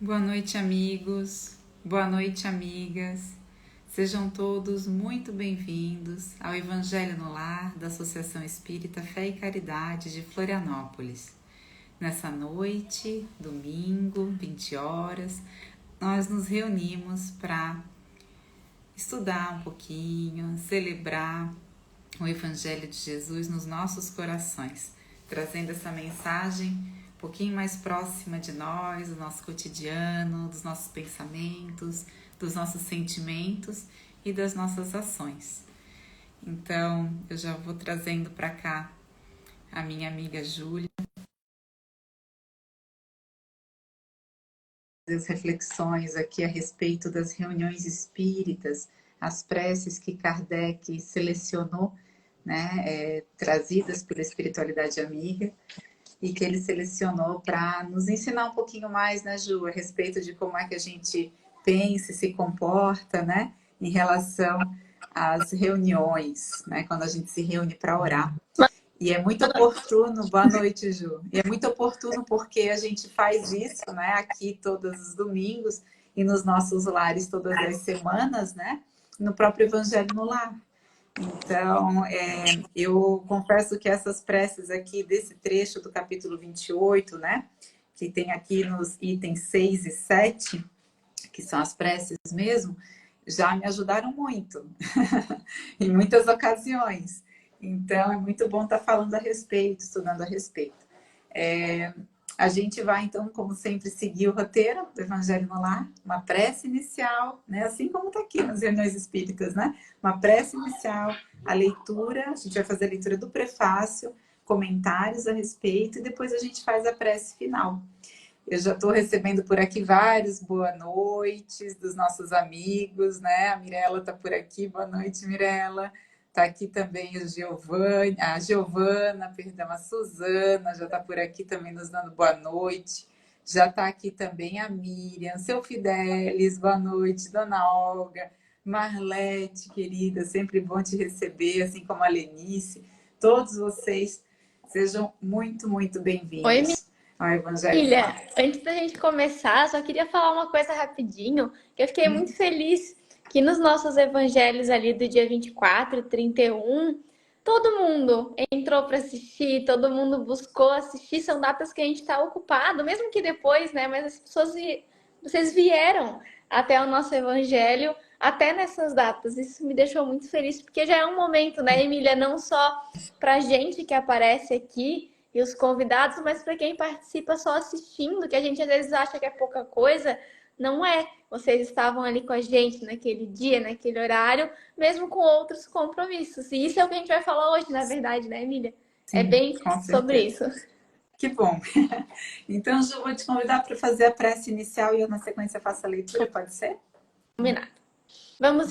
Boa noite, amigos. Boa noite, amigas. Sejam todos muito bem-vindos ao Evangelho no Lar da Associação Espírita Fé e Caridade de Florianópolis. Nessa noite, domingo, 20 horas, nós nos reunimos para estudar um pouquinho, celebrar o Evangelho de Jesus nos nossos corações, trazendo essa mensagem um pouquinho mais próxima de nós, do nosso cotidiano, dos nossos pensamentos, dos nossos sentimentos e das nossas ações. Então, eu já vou trazendo para cá a minha amiga Júlia. As reflexões aqui a respeito das reuniões espíritas, as preces que Kardec selecionou, né, trazidas pela espiritualidade amiga, e que ele selecionou para nos ensinar um pouquinho mais, né, Ju, a respeito de como é que a gente pensa e se comporta, né, em relação às reuniões, né, quando a gente se reúne para orar. E é muito oportuno, boa noite, Ju, e é muito oportuno porque a gente faz isso, né, aqui todos os domingos e nos nossos lares todas as semanas, né, no próprio Evangelho no Lar. Então, eu confesso que essas preces aqui desse trecho do capítulo 28, né, que tem aqui nos itens 6 e 7, que são as preces mesmo, já me ajudaram muito, em muitas ocasiões. Então, é muito bom estar falando a respeito, estudando a respeito. A gente vai, então, como sempre, seguir o roteiro do Evangelho no Lar, uma prece inicial, né? Assim como está aqui nas reuniões espíritas, né? Uma prece inicial, a leitura, a gente vai fazer a leitura do prefácio, comentários a respeito, e depois a gente faz a prece final. Eu já estou recebendo por aqui vários boa noites dos nossos amigos, né? A Mirella está por aqui, boa noite, Mirella. Está aqui também a Giovana, perdão, a Suzana já está por aqui também nos dando boa noite. Já está aqui também a Miriam, seu Fidelis, boa noite, Dona Olga, Marlete, querida, sempre bom te receber, assim como a Lenice. Todos vocês sejam muito, muito Oi, bem-vindos ao Evangelho no Milha. Lar. Antes da gente começar, só queria falar uma coisa rapidinho, que eu fiquei muito feliz que nos nossos evangelhos ali do dia 24, 31, todo mundo entrou para assistir, todo mundo buscou assistir, são datas que a gente está ocupado, mesmo que depois, né? Mas as pessoas, vocês vieram até o nosso evangelho, até nessas datas. Isso me deixou muito feliz, porque já é um momento, né, Emília, não só para gente que aparece aqui, e os convidados, mas para quem participa só assistindo, que a gente às vezes acha que é pouca coisa, não é. Vocês estavam ali com a gente naquele dia, naquele horário, mesmo com outros compromissos. E isso é o que a gente vai falar hoje, na verdade, né, Emília? É Sim, bem com sobre certeza. isso. Que bom. Então, Ju, vou te convidar para fazer a prece inicial e eu, na sequência, faço a leitura, pode ser? Combinado. Vamos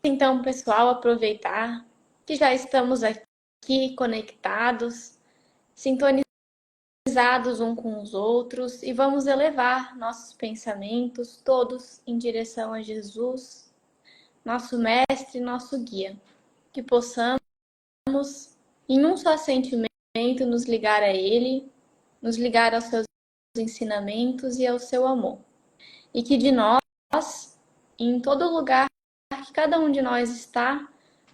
então, pessoal, aproveitar que já estamos aqui conectados, sintonizados uns com os outros e vamos elevar nossos pensamentos todos em direção a Jesus, nosso mestre, nosso guia, que possamos em um só sentimento nos ligar a ele, nos ligar aos seus ensinamentos e ao seu amor. E que de nós, em todo lugar que cada um de nós está,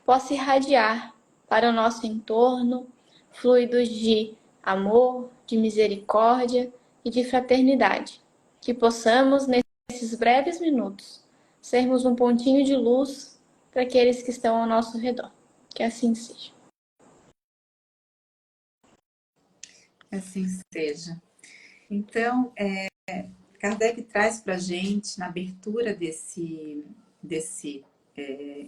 possa irradiar para o nosso entorno fluidos de amor, de misericórdia e de fraternidade. Que possamos, nesses breves minutos, sermos um pontinho de luz para aqueles que estão ao nosso redor. Que assim seja. Assim seja. Então, Kardec traz para a gente, na abertura desse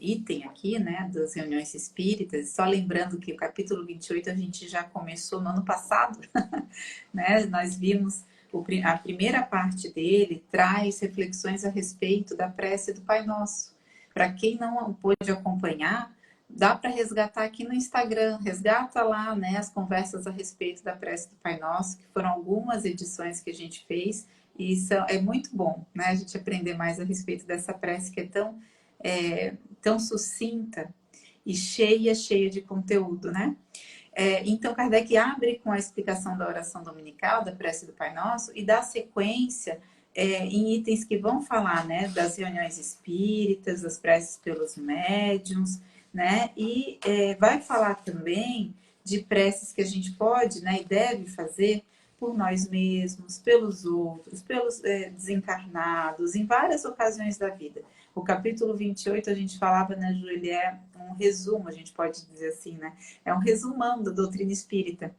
item aqui, né, das reuniões espíritas, só lembrando que o capítulo 28 a gente já começou no ano passado, né, nós vimos a primeira parte dele, traz reflexões a respeito da prece do Pai Nosso. Para quem não pôde acompanhar, dá para resgatar aqui no Instagram, resgata lá, né, as conversas a respeito da prece do Pai Nosso, que foram algumas edições que a gente fez, e isso é muito bom, né, a gente aprender mais a respeito dessa prece que tão sucinta e cheia de conteúdo, né? Então, Kardec abre com a explicação da oração dominical, da prece do Pai Nosso, e dá sequência em itens que vão falar, né, das reuniões espíritas, das preces pelos médiuns, né, e vai falar também de preces que a gente pode, né, e deve fazer por nós mesmos, pelos outros, pelos desencarnados, em várias ocasiões da vida. O capítulo 28, a gente falava, né, Ju, ele é um resumo, a gente pode dizer assim, né, é um resumão da doutrina espírita.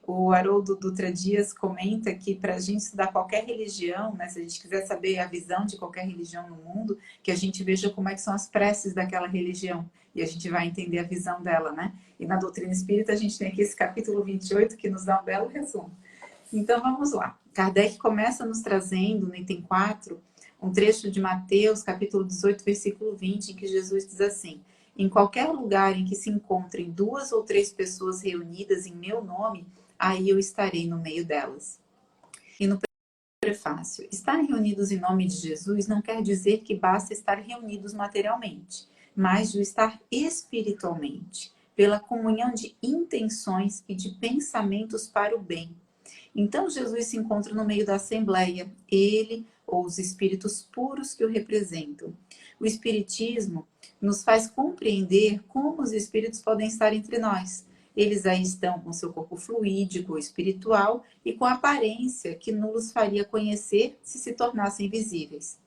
O Haroldo Dutra Dias comenta que para a gente estudar qualquer religião, né, se a gente quiser saber a visão de qualquer religião no mundo, que a gente veja como é que são as preces daquela religião. E a gente vai entender a visão dela, né? E na doutrina espírita a gente tem aqui esse capítulo 28 que nos dá um belo resumo. Então vamos lá. Kardec começa nos trazendo, no item 4, um trecho de Mateus, capítulo 18, versículo 20, em que Jesus diz assim: em qualquer lugar em que se encontrem 2 ou 3 pessoas reunidas em meu nome, aí eu estarei no meio delas. E no prefácio, estar reunidos em nome de Jesus não quer dizer que basta estar reunidos materialmente, mas de estar espiritualmente, pela comunhão de intenções e de pensamentos para o bem. Então Jesus se encontra no meio da assembleia, ele ou os espíritos puros que o representam. O espiritismo nos faz compreender como os espíritos podem estar entre nós. Eles aí estão com seu corpo fluídico ou espiritual e com a aparência que nos faria conhecer se tornassem visíveis.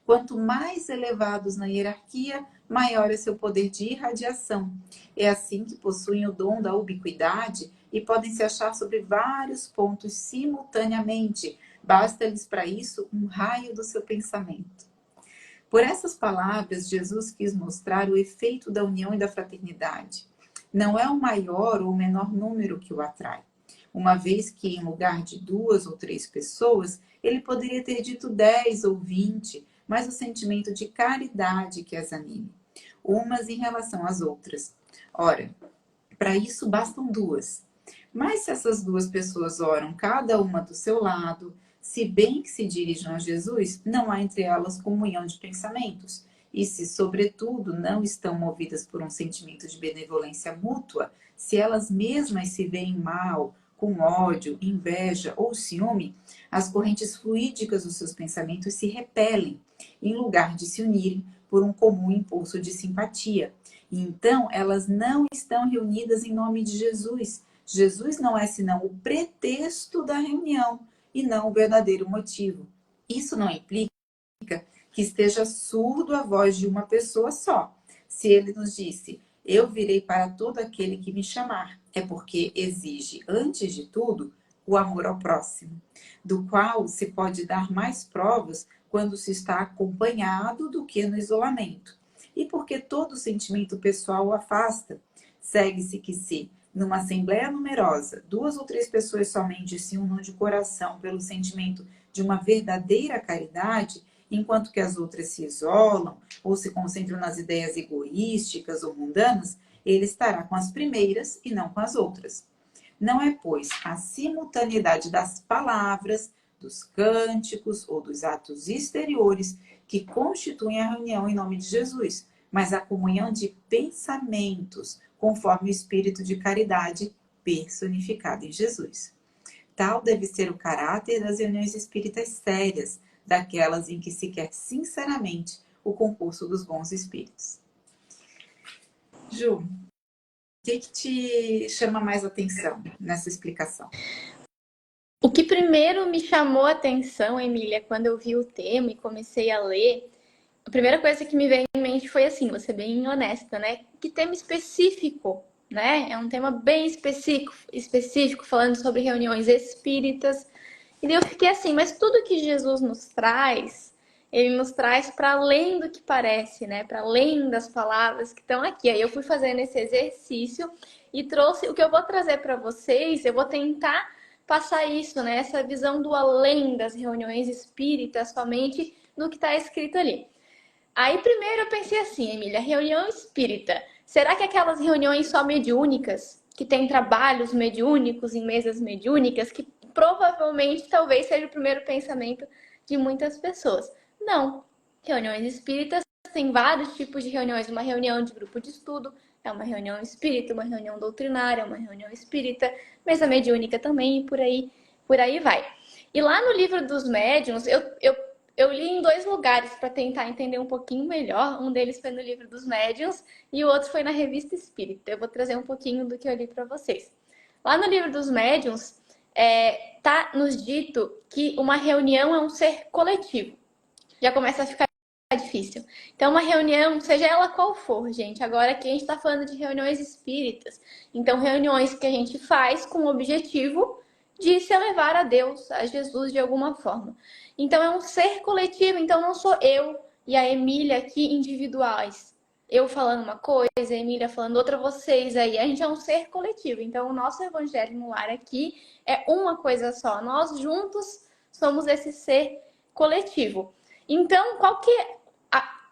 Quanto mais elevados na hierarquia, maior é seu poder de irradiação. É assim que possuem o dom da ubiquidade e podem se achar sobre vários pontos simultaneamente. Basta-lhes para isso um raio do seu pensamento. Por essas palavras, Jesus quis mostrar o efeito da união e da fraternidade. Não é o maior ou o menor número que o atrai. Uma vez que, em lugar de 2 ou 3 pessoas, ele poderia ter dito 10 ou 20, mas o sentimento de caridade que as anime, umas em relação às outras. Ora, para isso bastam 2. Mas se essas 2 pessoas oram cada uma do seu lado, se bem que se dirijam a Jesus, não há entre elas comunhão de pensamentos. E se, sobretudo, não estão movidas por um sentimento de benevolência mútua, se elas mesmas se veem mal, com ódio, inveja ou ciúme, as correntes fluídicas dos seus pensamentos se repelem, em lugar de se unirem por um comum impulso de simpatia. E então, elas não estão reunidas em nome de Jesus. Jesus não é senão o pretexto da reunião e não o verdadeiro motivo. Isso não implica que esteja surdo à voz de uma pessoa só. Se ele nos disse: eu virei para todo aquele que me chamar, é porque exige, antes de tudo, o amor ao próximo, do qual se pode dar mais provas quando se está acompanhado do que no isolamento. E porque todo sentimento pessoal o afasta. Segue-se que se, numa assembleia numerosa, 2 ou 3 pessoas somente se unam de coração pelo sentimento de uma verdadeira caridade, enquanto que as outras se isolam ou se concentram nas ideias egoísticas ou mundanas, ele estará com as primeiras e não com as outras. Não é, pois, a simultaneidade das palavras, dos cânticos ou dos atos exteriores que constituem a reunião em nome de Jesus, mas a comunhão de pensamentos, conforme o espírito de caridade personificado em Jesus. Tal deve ser o caráter das reuniões espíritas sérias, daquelas em que se quer sinceramente o concurso dos bons espíritos. Ju, o que te chama mais atenção nessa explicação? O que primeiro me chamou a atenção, Emília, quando eu vi o tema e comecei a ler, a primeira coisa que me veio em mente foi assim, vou ser bem honesta, né? Que tema específico, né? É um tema bem específico falando sobre reuniões espíritas. E daí eu fiquei assim, mas tudo que Jesus nos traz, ele nos traz para além do que parece, né? Para além das palavras que estão aqui. Aí eu fui fazendo esse exercício e trouxe o que eu vou trazer para vocês, eu vou tentar passar isso, né? Essa visão do além das reuniões espíritas, somente no que está escrito ali. Aí primeiro eu pensei assim, Emília, reunião espírita. Será que aquelas reuniões só mediúnicas, que tem trabalhos mediúnicos em mesas mediúnicas, que provavelmente talvez seja o primeiro pensamento de muitas pessoas? Não. Reuniões espíritas tem vários tipos de reuniões. Uma reunião de grupo de estudo, é uma reunião espírita, uma reunião doutrinária, uma reunião espírita, mesa mediúnica também, e por aí vai. E lá no livro dos médiuns, eu eu li em 2 lugares para tentar entender um pouquinho melhor. Um deles foi no Livro dos Médiuns e o outro foi na Revista Espírita. Eu vou trazer um pouquinho do que eu li para vocês. Lá no Livro dos Médiuns, tá nos dito que uma reunião é um ser coletivo. Já começa a ficar difícil. Então, uma reunião, seja ela qual for, gente, agora aqui a gente está falando de reuniões espíritas. Então, reuniões que a gente faz com o objetivo de se elevar a Deus, a Jesus de alguma forma. Então, é um ser coletivo. Então, não sou eu e a Emília aqui individuais. Eu falando uma coisa, a Emília falando outra, vocês aí. A gente é um ser coletivo. Então, o nosso Evangelho no Lar aqui é uma coisa só. Nós juntos somos esse ser coletivo. Então, qual que é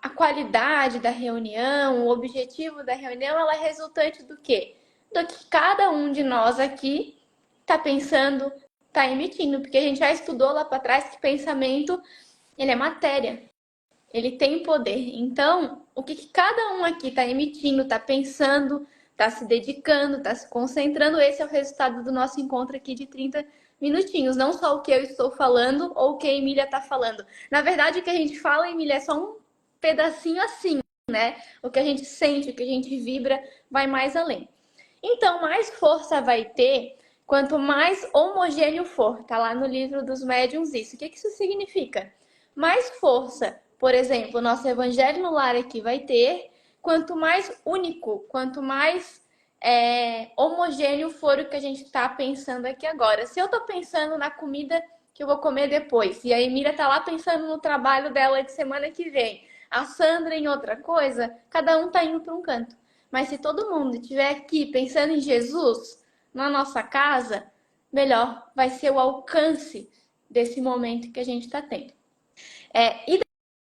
a qualidade da reunião, o objetivo da reunião? Ela é resultante do quê? Do que cada um de nós aqui está pensando, está emitindo. Porque a gente já estudou lá para trás que pensamento, ele é matéria. Ele tem poder. Então, o que cada um aqui está emitindo, está pensando, está se dedicando, está se concentrando, esse é o resultado do nosso encontro aqui de 30 minutinhos. Não só o que eu estou falando ou o que a Emília está falando. Na verdade, o que a gente fala, Emília, é só um pedacinho assim, né? O que a gente sente, o que a gente vibra, vai mais além. Então, mais força vai ter quanto mais homogêneo for. Tá lá no Livro dos Médiuns isso. O que isso significa? Mais força, por exemplo, o nosso Evangelho no Lar aqui vai ter, quanto mais único, quanto mais homogêneo for o que a gente está pensando aqui agora. Se eu estou pensando na comida que eu vou comer depois, e a Emília está lá pensando no trabalho dela de semana que vem, a Sandra em outra coisa, cada um está indo para um canto. Mas se todo mundo estiver aqui pensando em Jesus, na nossa casa, melhor vai ser o alcance desse momento que a gente está tendo. E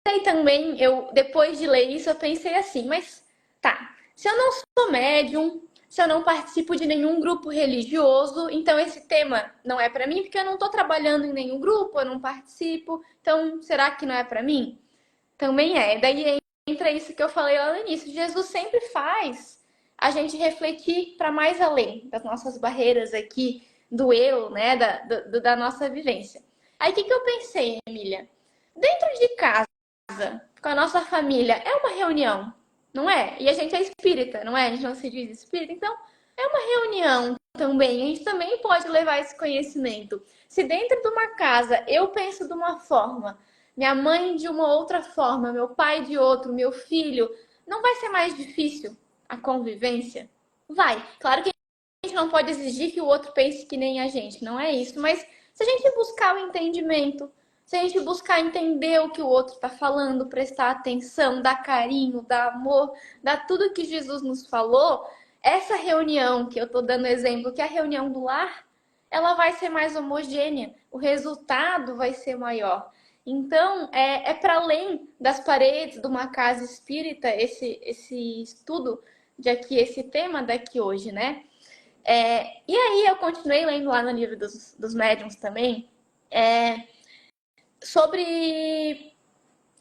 daí também, depois de ler isso, eu pensei assim, mas tá, se eu não sou médium, se eu não participo de nenhum grupo religioso, então esse tema não é para mim, porque eu não estou trabalhando em nenhum grupo, eu não participo, então será que não é para mim? Também é. Daí entra isso que eu falei lá no início. Jesus sempre faz a gente refletir para mais além das nossas barreiras aqui, do eu, né, da nossa vivência. Aí o que eu pensei, Emília? Dentro de casa, com a nossa família, é uma reunião, não é? E a gente é espírita, não é? A gente não se diz espírita, então é uma reunião também. A gente também pode levar esse conhecimento. Se dentro de uma casa eu penso de uma forma, minha mãe de uma outra forma, meu pai de outro, meu filho, não vai ser mais difícil a convivência? Vai. Claro que a gente não pode exigir que o outro pense que nem a gente, não é isso. Mas se a gente buscar o entendimento, se a gente buscar entender o que o outro está falando, prestar atenção, dar carinho, dar amor, dar tudo que Jesus nos falou, essa reunião que eu estou dando exemplo, que é a reunião do lar, ela vai ser mais homogênea, o resultado vai ser maior. Então, é para além das paredes de uma casa espírita esse estudo de aqui, esse tema daqui hoje, né? E aí eu continuei lendo lá no Livro dos Médiuns também, sobre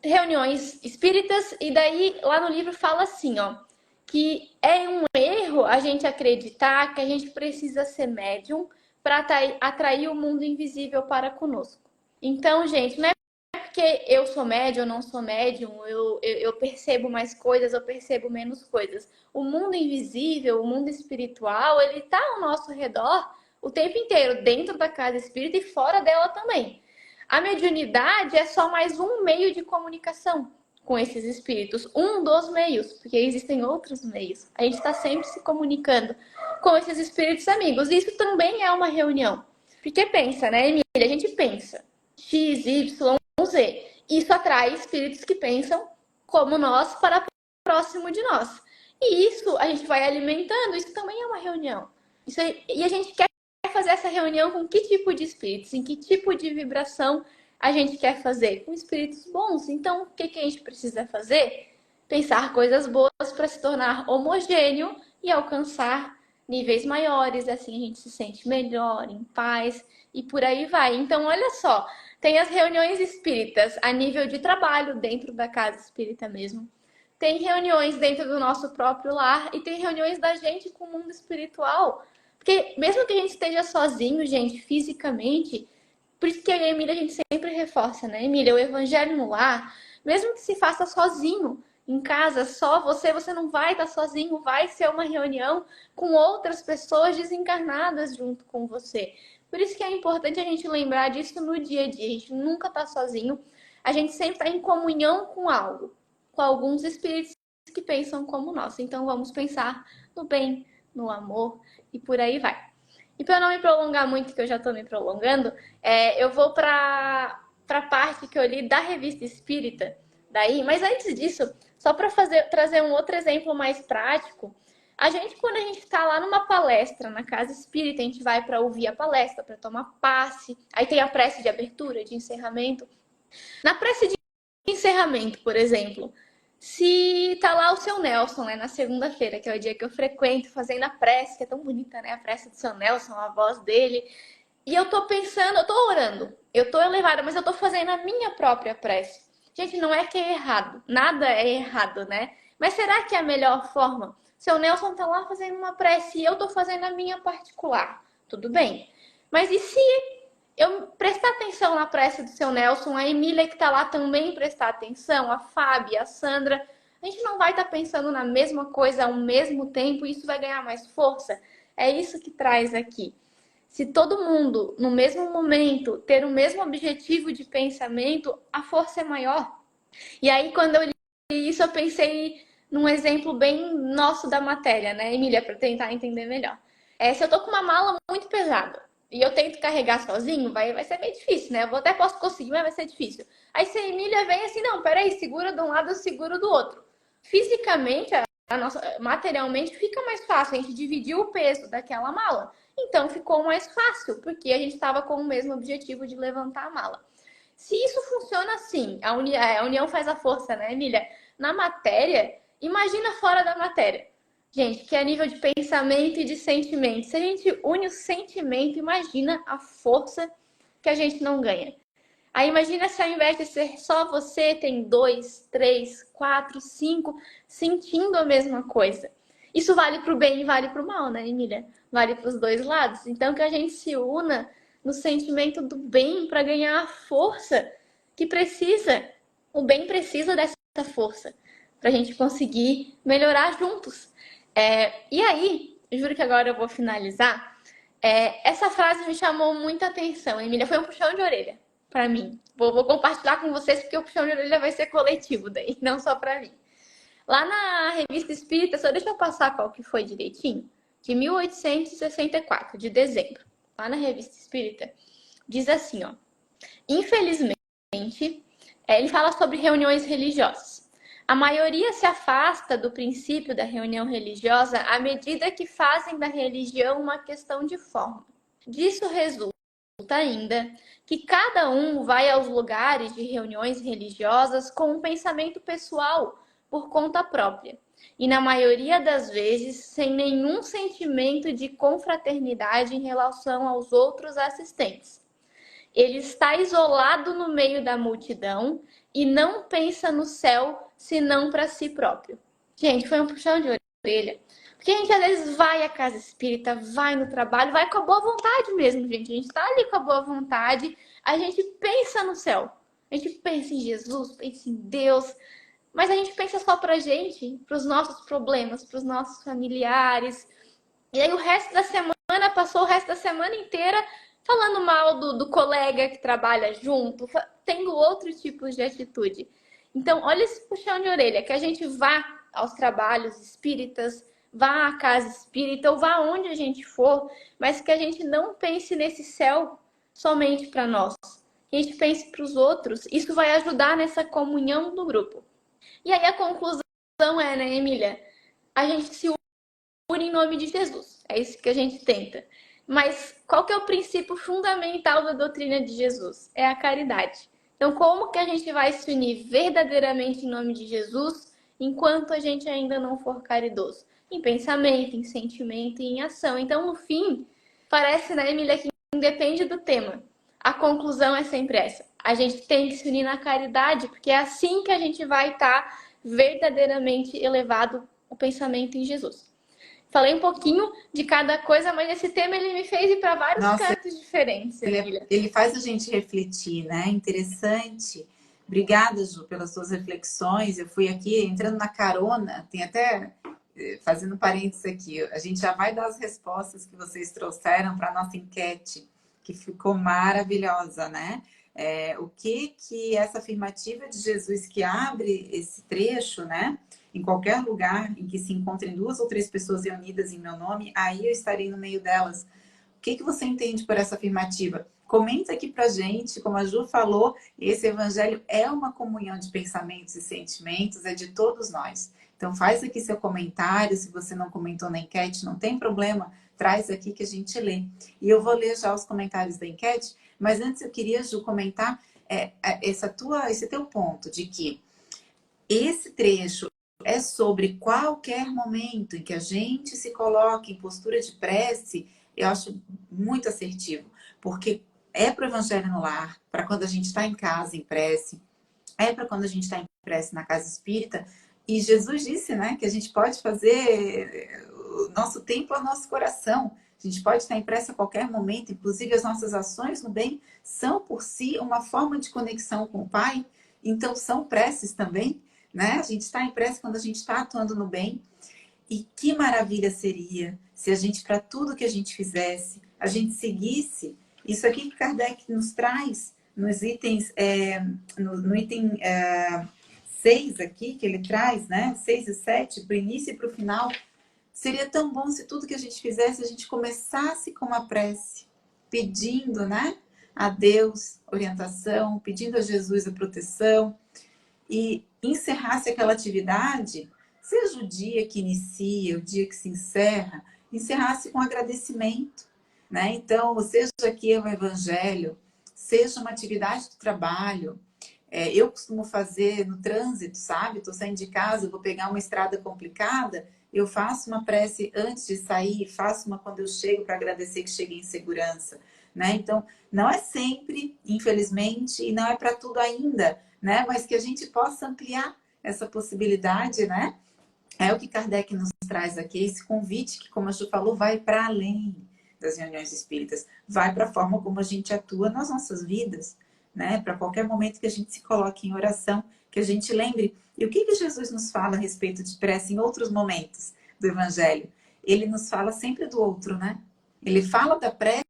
reuniões espíritas, e daí lá no livro fala assim, ó, que é um erro a gente acreditar que a gente precisa ser médium para atrair o mundo invisível para conosco. Então, gente, não é porque eu sou médium, eu não sou médium, eu percebo mais coisas, eu percebo menos coisas. O mundo invisível, o mundo espiritual, ele está ao nosso redor o tempo inteiro, dentro da casa espírita e fora dela também. A mediunidade é só mais um meio de comunicação com esses espíritos, um dos meios, porque existem outros meios. A gente está sempre se comunicando com esses espíritos amigos. Isso também é uma reunião. Porque pensa, né, Emília? A gente pensa X, Y, Z. Isso atrai espíritos que pensam como nós para próximo de nós. E isso a gente vai alimentando, isso também é uma reunião. E a gente quer fazer essa reunião com que tipo de espíritos, em que tipo de vibração a gente quer fazer? Com espíritos bons. Então, o que a gente precisa fazer? Pensar coisas boas para se tornar homogêneo e alcançar níveis maiores, assim a gente se sente melhor, em paz e por aí vai. Então, olha só, tem as reuniões espíritas a nível de trabalho dentro da casa espírita mesmo. Tem reuniões dentro do nosso próprio lar e tem reuniões da gente com o mundo espiritual. Porque mesmo que a gente esteja sozinho, gente, fisicamente, Por isso que eu e a Emília, a gente sempre reforça, né, Emília? O evangelho no lar, mesmo que se faça sozinho, em casa, só você, você não vai estar sozinho, vai ser uma reunião com outras pessoas desencarnadas junto com você. Por isso que é importante a gente lembrar disso no dia a dia. A gente nunca está sozinho, a gente sempre está em comunhão com algo, com alguns espíritos que pensam como nós. Então vamos pensar no bem, no amor e por aí vai. E para não me prolongar muito, que eu já estou me prolongando, eu vou para a parte que eu li da Revista Espírita. Daí, mas antes disso, só para trazer um outro exemplo mais prático, a gente, quando a gente está lá numa palestra na casa espírita, a gente vai para ouvir a palestra, para tomar passe, aí tem a prece de abertura, de encerramento. Na prece de encerramento, por exemplo, se tá lá o seu Nelson, né, na segunda-feira, que é o dia que eu frequento, fazendo a prece, que é tão bonita, né, a prece do seu Nelson, a voz dele, e eu tô pensando, eu tô orando, eu tô elevada, mas eu tô fazendo a minha própria prece. Gente, não é que é errado, nada é errado, né? Mas será que é a melhor forma? Seu Nelson tá lá fazendo uma prece e eu tô fazendo a minha particular. Tudo bem. Mas e se eu prestar atenção na prece do seu Nelson, a Emília que tá lá também prestar atenção, a Fábia, a Sandra, a gente não vai estar pensando na mesma coisa ao mesmo tempo e isso vai ganhar mais força? É isso que traz aqui. Se todo mundo, no mesmo momento, ter o mesmo objetivo de pensamento, a força é maior. E aí, quando eu li isso, eu pensei num exemplo bem nosso da matéria, né, Emília, para tentar entender melhor. Se eu tô com uma mala muito pesada e eu tento carregar sozinho, vai ser meio difícil, né? Eu até posso conseguir, mas vai ser difícil. Aí se a Emília vem assim, não, peraí, segura de um lado, eu seguro do outro. Fisicamente, materialmente, fica mais fácil. A gente dividiu o peso daquela mala. Então ficou mais fácil, porque a gente estava com o mesmo objetivo de levantar a mala. Se isso funciona assim, a união faz a força, né, Emília? Na matéria, imagina fora da matéria. Gente, que é nível de pensamento e de sentimento. Se a gente une o sentimento, imagina a força que a gente não ganha. Aí imagina se ao invés de ser só você, tem 2, 3, 4, 5 sentindo a mesma coisa. Isso vale para o bem e vale para o mal, né, Emília? Vale para os dois lados. Então que a gente se una no sentimento do bem para ganhar a força que precisa. O bem precisa dessa força para a gente conseguir melhorar juntos. E aí, juro que agora eu vou finalizar. Essa frase me chamou muita atenção, Emília. Foi um puxão de orelha para mim. Vou compartilhar com vocês porque o puxão de orelha vai ser coletivo daí, não só para mim. Lá na Revista Espírita, só deixa eu passar qual que foi direitinho, de 1864, de dezembro. Lá na Revista Espírita, diz assim, ó. Infelizmente, ele fala sobre reuniões religiosas. A maioria se afasta do princípio da reunião religiosa à medida que fazem da religião uma questão de forma. Disso resulta ainda que cada um vai aos lugares de reuniões religiosas com um pensamento pessoal por conta própria, e na maioria das vezes sem nenhum sentimento de confraternidade em relação aos outros assistentes. Ele está isolado no meio da multidão e não pensa no céu senão para si próprio. Gente, foi um puxão de orelha. Porque a gente às vezes vai à casa espírita, vai no trabalho, vai com a boa vontade mesmo, gente. A gente está ali com a boa vontade, a gente pensa no céu. A gente pensa em Jesus, pensa em Deus, mas a gente pensa só pra gente, pros nossos problemas, pros nossos familiares. E aí o resto da semana, passou o resto da semana inteira falando mal do colega que trabalha junto, tendo outros tipos de atitude. Então, olha esse puxão de orelha, que a gente vá aos trabalhos espíritas, vá à casa espírita, ou vá onde a gente for, mas que a gente não pense nesse céu somente para nós. Que a gente pense para os outros. Isso vai ajudar nessa comunhão do grupo. E aí a conclusão né, Emília? A gente se une em nome de Jesus. É isso que a gente tenta. Mas qual que é o princípio fundamental da doutrina de Jesus? É a caridade. Então, como que a gente vai se unir verdadeiramente em nome de Jesus enquanto a gente ainda não for caridoso? Em pensamento, em sentimento e em ação. Então, no fim, parece, né, Emília, que independe do tema. A conclusão é sempre essa. A gente tem que se unir na caridade, porque é assim que a gente vai estar verdadeiramente elevado o pensamento em Jesus. Falei um pouquinho de cada coisa, mas esse tema ele me fez ir para vários Nossa, cantos diferentes, Emília. ele faz a gente refletir, né? Interessante. Obrigada, Ju, pelas suas reflexões. Eu fui aqui entrando na carona, tem até fazendo parênteses aqui, a gente já vai dar as respostas que vocês trouxeram para a nossa enquete, que ficou maravilhosa, né? O que essa afirmativa de Jesus que abre esse trecho, né? Em qualquer lugar em que se encontrem 2 ou 3 pessoas reunidas em meu nome, aí eu estarei no meio delas. O que você entende por essa afirmativa? Comenta aqui pra gente, como a Ju falou, esse evangelho é uma comunhão de pensamentos e sentimentos, é de todos nós. Então faz aqui seu comentário, se você não comentou na enquete, não tem problema, traz aqui que a gente lê. E eu vou ler já os comentários da enquete, mas antes eu queria, Ju, comentar esse teu ponto de que esse trecho é sobre qualquer momento em que a gente se coloque em postura de prece. Eu acho muito assertivo, porque é para o Evangelho no Lar, para quando a gente está em casa em prece, é para quando a gente está em prece na casa espírita. E Jesus disse, né, que a gente pode fazer o nosso tempo ao nosso coração. A gente pode estar em prece a qualquer momento, inclusive as nossas ações no bem são por si uma forma de conexão com o Pai, então são preces também, né? A gente está em prece quando a gente está atuando no bem. E que maravilha seria se a gente, para tudo que a gente fizesse, a gente seguisse isso aqui que Kardec nos traz nos itens, no item 6 aqui, que ele traz, né? 6 e 7, para o início e para o final. Seria tão bom se tudo que a gente fizesse, a gente começasse com uma prece, pedindo, né? A Deus orientação, pedindo a Jesus a proteção, e encerrasse aquela atividade, seja o dia que inicia, o dia que se encerra, encerrasse com agradecimento, né? Então, seja aqui o evangelho, seja uma atividade do trabalho. Eu costumo fazer no trânsito, sabe? Estou saindo de casa, vou pegar uma estrada complicada, eu faço uma prece antes de sair, faço uma quando eu chego para agradecer que cheguei em segurança, né? Então, não é sempre, infelizmente, e não é para tudo ainda, né? Mas que a gente possa ampliar essa possibilidade, né? É o que Kardec nos traz aqui, esse convite que, como a Ju falou, vai para além das reuniões espíritas, vai para a forma como a gente atua nas nossas vidas, né? Para qualquer momento que a gente se coloque em oração, que a gente lembre. E o que Jesus nos fala a respeito de prece em outros momentos do Evangelho? Ele nos fala sempre do outro, né? Ele fala da prece,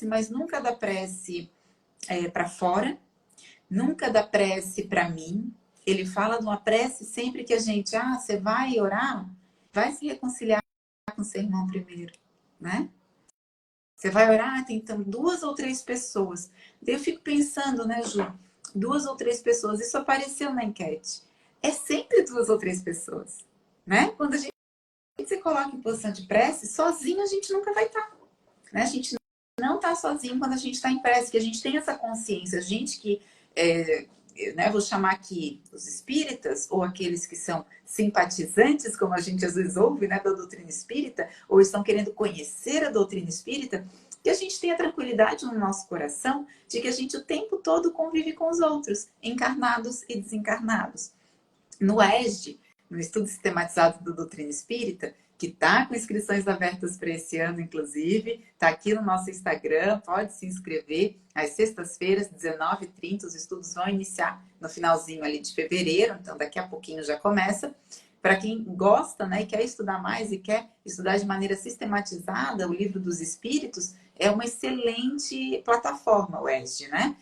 mas nunca da prece para fora, nunca da prece para mim. Ele fala de uma prece sempre que a gente, você vai orar, vai se reconciliar com o seu irmão primeiro, né? Você vai orar, tem então 2 ou 3 pessoas. Daí eu fico pensando, né, Ju? 2 ou 3 pessoas, isso apareceu na enquete. É sempre 2 ou 3 pessoas, né? Quando a gente se coloca em posição de prece, sozinho a gente nunca vai estar, né? A gente não está sozinho quando a gente está em prece, que a gente tem essa consciência. A gente que, né, vou chamar aqui os espíritas, ou aqueles que são simpatizantes, como a gente às vezes ouve, né, da doutrina espírita, ou estão querendo conhecer a doutrina espírita, que a gente tenha tranquilidade no nosso coração de que a gente o tempo todo convive com os outros, encarnados e desencarnados. No ESD, no Estudo Sistematizado da Doutrina Espírita, que está com inscrições abertas para esse ano, inclusive, está aqui no nosso Instagram, pode se inscrever. Às sextas-feiras, 19h30, os estudos vão iniciar no finalzinho ali de fevereiro, então daqui a pouquinho já começa. Para quem gosta, né, e quer estudar mais e quer estudar de maneira sistematizada o Livro dos Espíritos, é uma excelente plataforma, o ESD, né?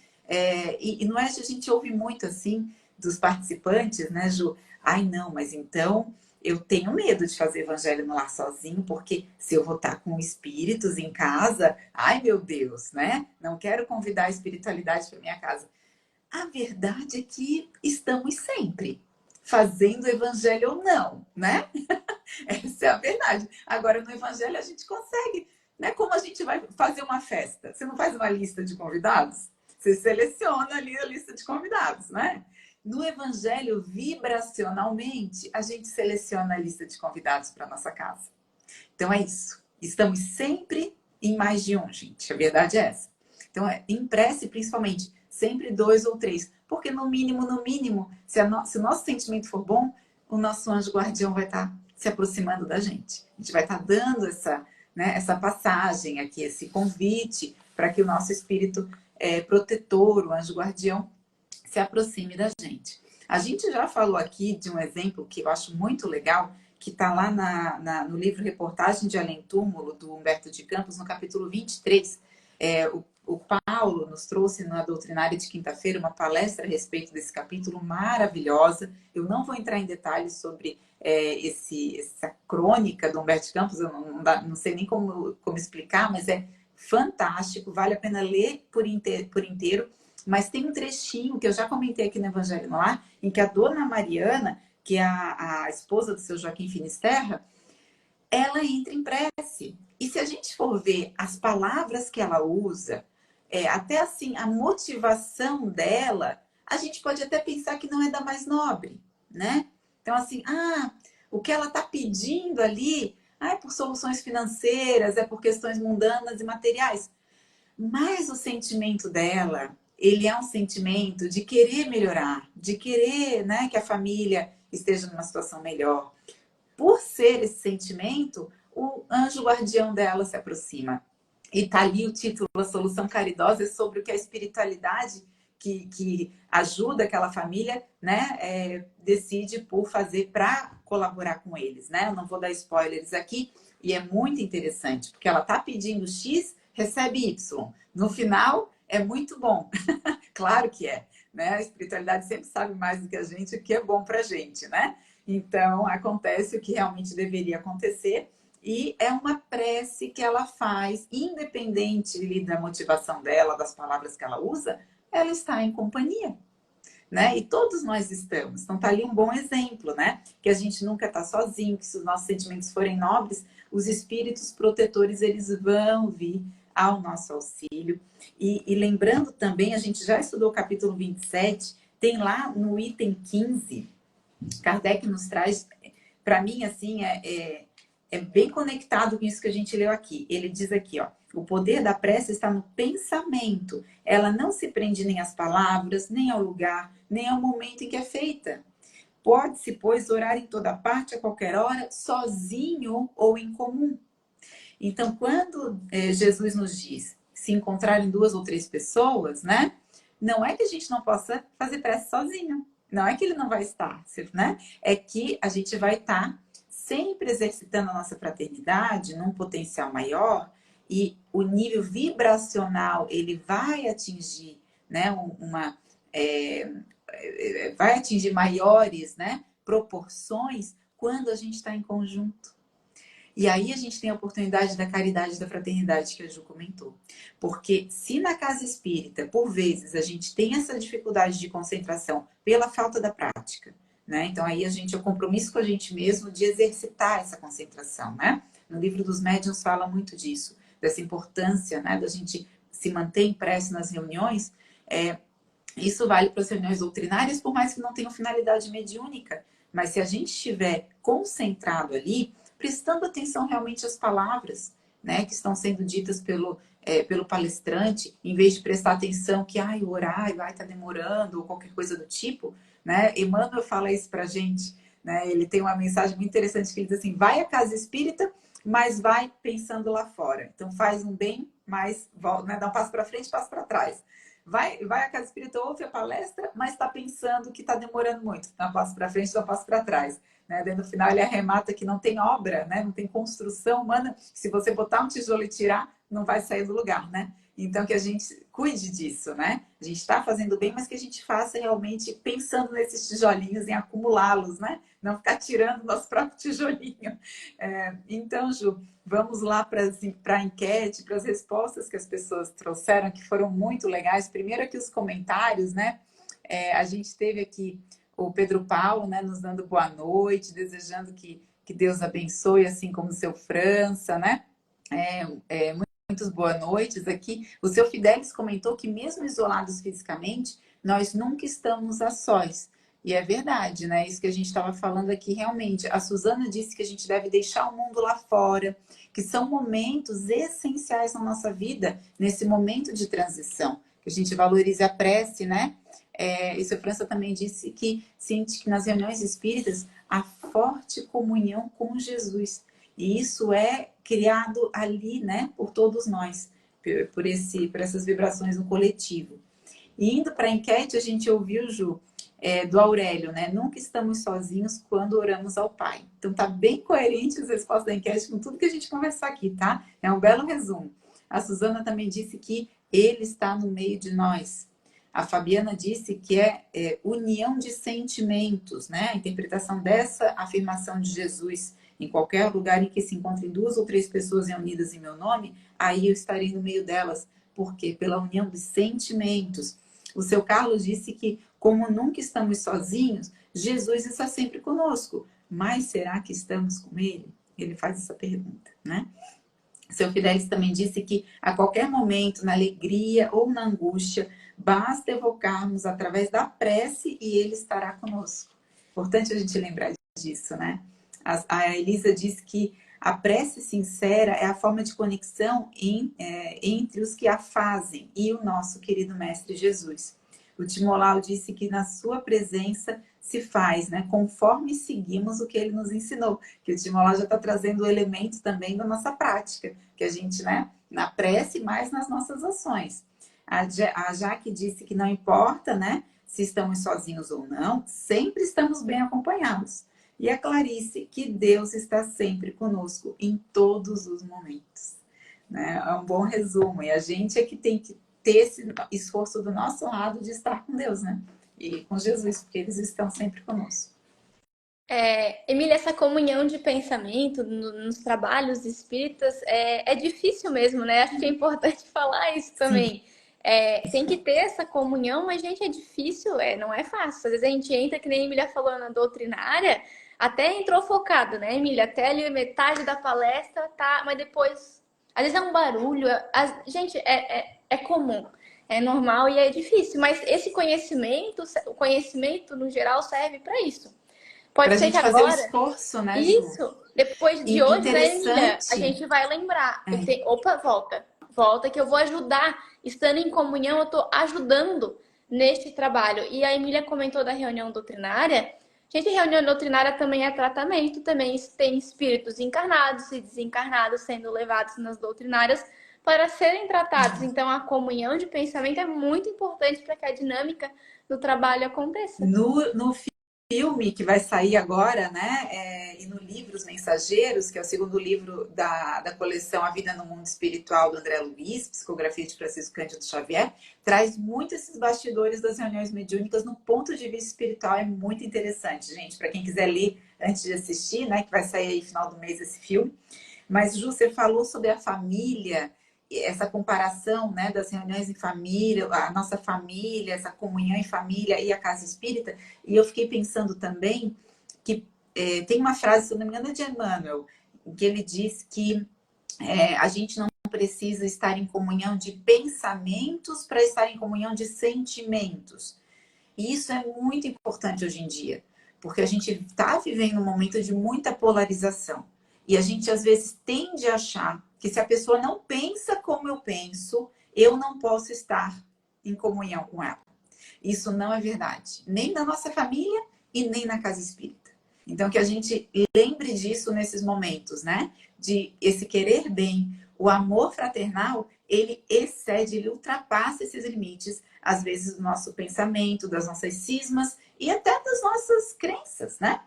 E no ESD a gente ouve muito, assim, dos participantes, né, Ju? Ai, não, mas então eu tenho medo de fazer evangelho no lar sozinho, porque se eu vou estar com espíritos em casa, ai meu Deus, né? Não quero convidar a espiritualidade para minha casa. A verdade é que estamos sempre fazendo evangelho ou não, né? Essa é a verdade. Agora, no evangelho a gente consegue, né? Como a gente vai fazer uma festa? Você não faz uma lista de convidados? Você seleciona ali a lista de convidados, né? No evangelho, vibracionalmente, a gente seleciona a lista de convidados para nossa casa. Então é isso. Estamos sempre em mais de um, gente. A verdade é essa. Então, em prece, principalmente, sempre 2 ou 3. Porque no mínimo, se o nosso sentimento for bom, o nosso anjo guardião vai estar se aproximando da gente. A gente vai estar dando essa, né, essa passagem aqui, esse convite para que o nosso espírito protetor, o anjo guardião, se aproxime da gente. A gente já falou aqui de um exemplo que eu acho muito legal, que está lá no livro Reportagem de Além Túmulo, do Humberto de Campos, no capítulo 23. O Paulo nos trouxe na doutrinária de quinta-feira uma palestra a respeito desse capítulo maravilhosa. Eu não vou entrar em detalhes sobre essa crônica do Humberto de Campos, eu não sei nem como explicar, mas é fantástico, vale a pena ler por inteiro. Mas tem um trechinho que eu já comentei aqui no Evangelho no Lar, em que a dona Mariana, que é a esposa do seu Joaquim Finisterra, ela entra em prece. E se a gente for ver as palavras que ela usa, até assim, a motivação dela, a gente pode até pensar que não é da mais nobre, né? Então, assim, o que ela está pedindo ali, é por soluções financeiras, é por questões mundanas e materiais. Mas o sentimento dela, ele é um sentimento de querer melhorar, de querer, né, que a família esteja numa situação melhor. Por ser esse sentimento, o anjo guardião dela se aproxima. E tá ali o título, A Solução Caridosa, é sobre o que a espiritualidade que ajuda aquela família, né, decide por fazer para colaborar com eles, né? Eu não vou dar spoilers aqui, e é muito interessante, porque ela tá pedindo X, recebe Y. No final, é muito bom. Claro que é, né? A espiritualidade sempre sabe mais do que a gente, o que é bom pra gente, né? Então, acontece o que realmente deveria acontecer, e é uma prece que ela faz, independente da motivação dela, das palavras que ela usa, ela está em companhia, né? E todos nós estamos. Então, tá ali um bom exemplo, né? Que a gente nunca está sozinho, que se os nossos sentimentos forem nobres, os espíritos protetores, eles vão vir ao nosso auxílio. E lembrando também, a gente já estudou o capítulo 27, tem lá no item 15, Kardec nos traz, para mim, assim, é bem conectado com isso que a gente leu aqui. Ele diz aqui, ó, o poder da prece está no pensamento. Ela não se prende nem às palavras, nem ao lugar, nem ao momento em que é feita. Pode-se, pois, orar em toda parte, a qualquer hora, sozinho ou em comum. Então, quando Jesus nos diz se encontrarem 2 ou 3 pessoas, né? Não é que a gente não possa fazer prece sozinho. Não é que ele não vai estar, né? É que a gente vai estar sempre exercitando a nossa fraternidade num potencial maior, e o nível vibracional ele vai atingir, né, vai atingir maiores, né, proporções quando a gente está em conjunto. E aí a gente tem a oportunidade da caridade e da fraternidade que a Ju comentou. Porque se na casa espírita, por vezes, a gente tem essa dificuldade de concentração pela falta da prática, né? Então aí é o compromisso com a gente mesmo de exercitar essa concentração, né? No livro dos médiuns fala muito disso, dessa importância, né, da gente se manter em prece nas reuniões. Isso vale para as reuniões doutrinárias, por mais que não tenham finalidade mediúnica. Mas se a gente estiver concentrado ali, prestando atenção realmente às palavras, né, que estão sendo ditas pelo palestrante, em vez de prestar atenção que o horário tá demorando, ou qualquer coisa do tipo, né? Emmanuel fala isso pra gente, né? Ele tem uma mensagem muito interessante que ele diz assim: vai à casa espírita, mas vai pensando lá fora. Então faz um bem, mas volta, né? Dá um passo para frente, passo para trás. Vai à casa espírita, ouve a palestra, mas está pensando que está demorando muito. Dá um passo para frente, dá um passo para trás. Né? Daí no final ele arremata que não tem obra, né? Não tem construção humana. Se você botar um tijolo e tirar, não vai sair do lugar, né? Então que a gente cuide disso, né? A gente está fazendo bem, mas que a gente faça realmente pensando nesses tijolinhos, em acumulá-los, né? Não ficar tirando o nosso próprio tijolinho. Então, Ju, vamos lá para a enquete, para as respostas que as pessoas trouxeram, que foram muito legais. Primeiro aqui os comentários, né? A gente teve aqui o Pedro Paulo, né, nos dando boa noite, desejando que Deus abençoe, assim como o seu França, né? Muitas boas noites aqui. O seu Fidelis comentou que mesmo isolados fisicamente, nós nunca estamos a sós. E é verdade, né? Isso que a gente estava falando aqui, realmente. A Suzana disse que a gente deve deixar o mundo lá fora, que são momentos essenciais na nossa vida, nesse momento de transição. Que a gente valorize a prece, né? E o seu França também disse que sente que nas reuniões espíritas a forte comunhão com Jesus. E isso é criado ali, né, por todos nós, por essas vibrações no coletivo. E indo para a enquete, a gente ouviu, Ju, do Aurélio, né? Nunca estamos sozinhos quando oramos ao Pai. Então tá bem coerente as respostas da enquete com tudo que a gente conversou aqui, tá? É um belo resumo. A Suzana também disse que ele está no meio de nós. A Fabiana disse que é união de sentimentos, né? A interpretação dessa afirmação de Jesus: em qualquer lugar em que se encontrem 2 ou 3 pessoas reunidas em meu nome, aí eu estarei no meio delas. Por quê? Pela união de sentimentos. O seu Carlos disse que, como nunca estamos sozinhos, Jesus está sempre conosco. Mas será que estamos com ele? Ele faz essa pergunta, né? Seu Fidelis também disse que a qualquer momento, na alegria ou na angústia, basta evocarmos através da prece e ele estará conosco. Importante a gente lembrar disso, né? A Elisa diz que a prece sincera é a forma de conexão entre os que a fazem e o nosso querido Mestre Jesus. O Timolau disse que na sua presença se faz, né, conforme seguimos o que ele nos ensinou. Que o Timolau já está trazendo elementos também da nossa prática, que a gente, né, na prece, mais nas nossas ações. A Jaque disse que não importa, né, se estamos sozinhos ou não, sempre estamos bem acompanhados. E a Clarice, que Deus está sempre conosco em todos os momentos. Né? É um bom resumo. E a gente é que tem que ter esse esforço do nosso lado de estar com Deus, né? E com Jesus, porque eles estão sempre conosco. Emília, essa comunhão de pensamento nos trabalhos espíritas é difícil mesmo, né? Acho que é importante falar isso também. Tem que ter essa comunhão, mas, gente, é difícil, não é fácil. Às vezes a gente entra, que nem a Emília falou na doutrinária, até entrou focado, né, Emília? Até ali metade da palestra, tá? Mas depois, às vezes é um barulho. Gente, é comum, é normal e é difícil. Mas esse conhecimento, o conhecimento no geral serve para isso. Para Pode a ser que gente fazer o agora, esforço, né, Ju? isso, depois de E hoje, né, Emília? A interessante. gente vai lembrar. Opa, volta que eu vou ajudar. Estando em comunhão, eu estou ajudando neste trabalho. E a Emília comentou da reunião doutrinária. Gente, reunião doutrinária também é tratamento, também tem espíritos encarnados e desencarnados sendo levados nas doutrinárias para serem tratados. Então, a comunhão de pensamento é muito importante para que a dinâmica do trabalho aconteça. No filme que vai sair agora, né? E no livro Os Mensageiros, que é o segundo livro da coleção A Vida no Mundo Espiritual, do André Luiz, psicografia de Francisco Cândido Xavier, traz muito esses bastidores das reuniões mediúnicas no ponto de vista espiritual. É muito interessante, gente, para quem quiser ler antes de assistir, né? Que vai sair aí no final do mês esse filme. Mas, Ju, você falou sobre a família, essa comparação, né, das reuniões em família, a nossa família, essa comunhão em família e a casa espírita, e eu fiquei pensando também que tem uma frase, se eu não me engano, é de Emmanuel, que ele diz que a gente não precisa estar em comunhão de pensamentos para estar em comunhão de sentimentos. E isso é muito importante hoje em dia, porque a gente está vivendo um momento de muita polarização. E a gente, às vezes, tende a achar que se a pessoa não pensa como eu penso, eu não posso estar em comunhão com ela. Isso não é verdade, nem na nossa família e nem na casa espírita. Então, que a gente lembre disso nesses momentos, né? De esse querer bem, o amor fraternal, ele excede, ele ultrapassa esses limites, às vezes, do nosso pensamento, das nossas cismas e até das nossas crenças, né?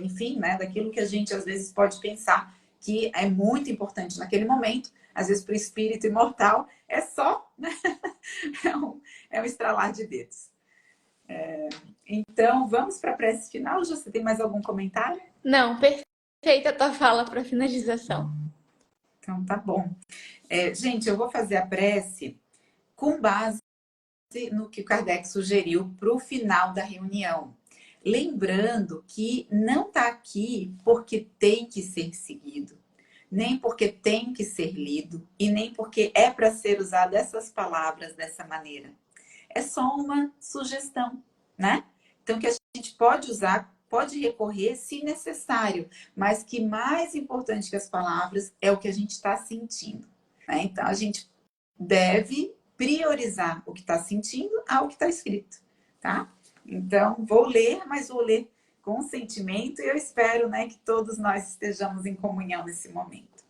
Enfim, né? Daquilo que a gente, às vezes, pode pensar que é muito importante naquele momento, às vezes, para o espírito imortal, é só, né? É um estralar de dedos. Então, vamos para a prece final. Já você tem mais algum comentário? Não, perfeita a tua fala para finalização. Então, tá bom. Gente, eu vou fazer a prece com base no que o Kardec sugeriu para o final da reunião. Lembrando que não está aqui porque tem que ser seguido, nem porque tem que ser lido, e nem porque é para ser usado essas palavras dessa maneira. É só uma sugestão, né? Então, que a gente pode usar, pode recorrer se necessário, mas que mais importante que as palavras é o que a gente está sentindo, né? Então, a gente deve priorizar o que está sentindo ao que está escrito, tá? Então, vou ler, mas vou ler consentimento e eu espero, né, que todos nós estejamos em comunhão nesse momento.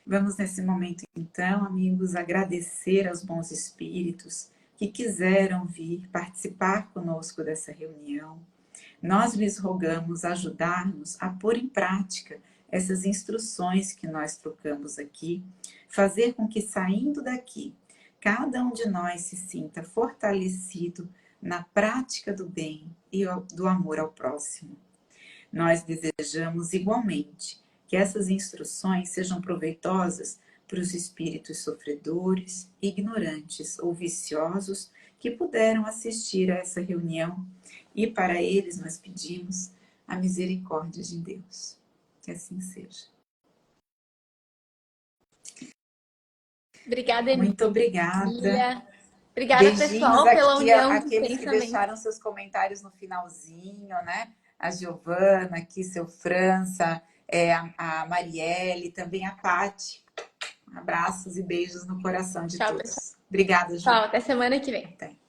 Vamos nesse momento, então, amigos, agradecer aos bons espíritos que quiseram vir participar conosco dessa reunião. Nós lhes rogamos ajudar-nos a pôr em prática essas instruções que nós trocamos aqui, fazer com que, saindo daqui, cada um de nós se sinta fortalecido na prática do bem e do amor ao próximo. Nós desejamos igualmente que essas instruções sejam proveitosas para os espíritos sofredores, ignorantes ou viciosos que puderam assistir a essa reunião, e para eles nós pedimos a misericórdia de Deus. Que assim seja. Obrigada, Emília. Muito obrigada. Obrigada, Beijinhos pessoal, pela aqui união de àqueles que pensamento. deixaram seus comentários no finalzinho, né? A Giovana, aqui, seu França, a Marielle, também a Pati. Abraços e beijos no coração de Tchau, todos. pessoal. Obrigada, Ju. Tchau, até semana que vem. Até.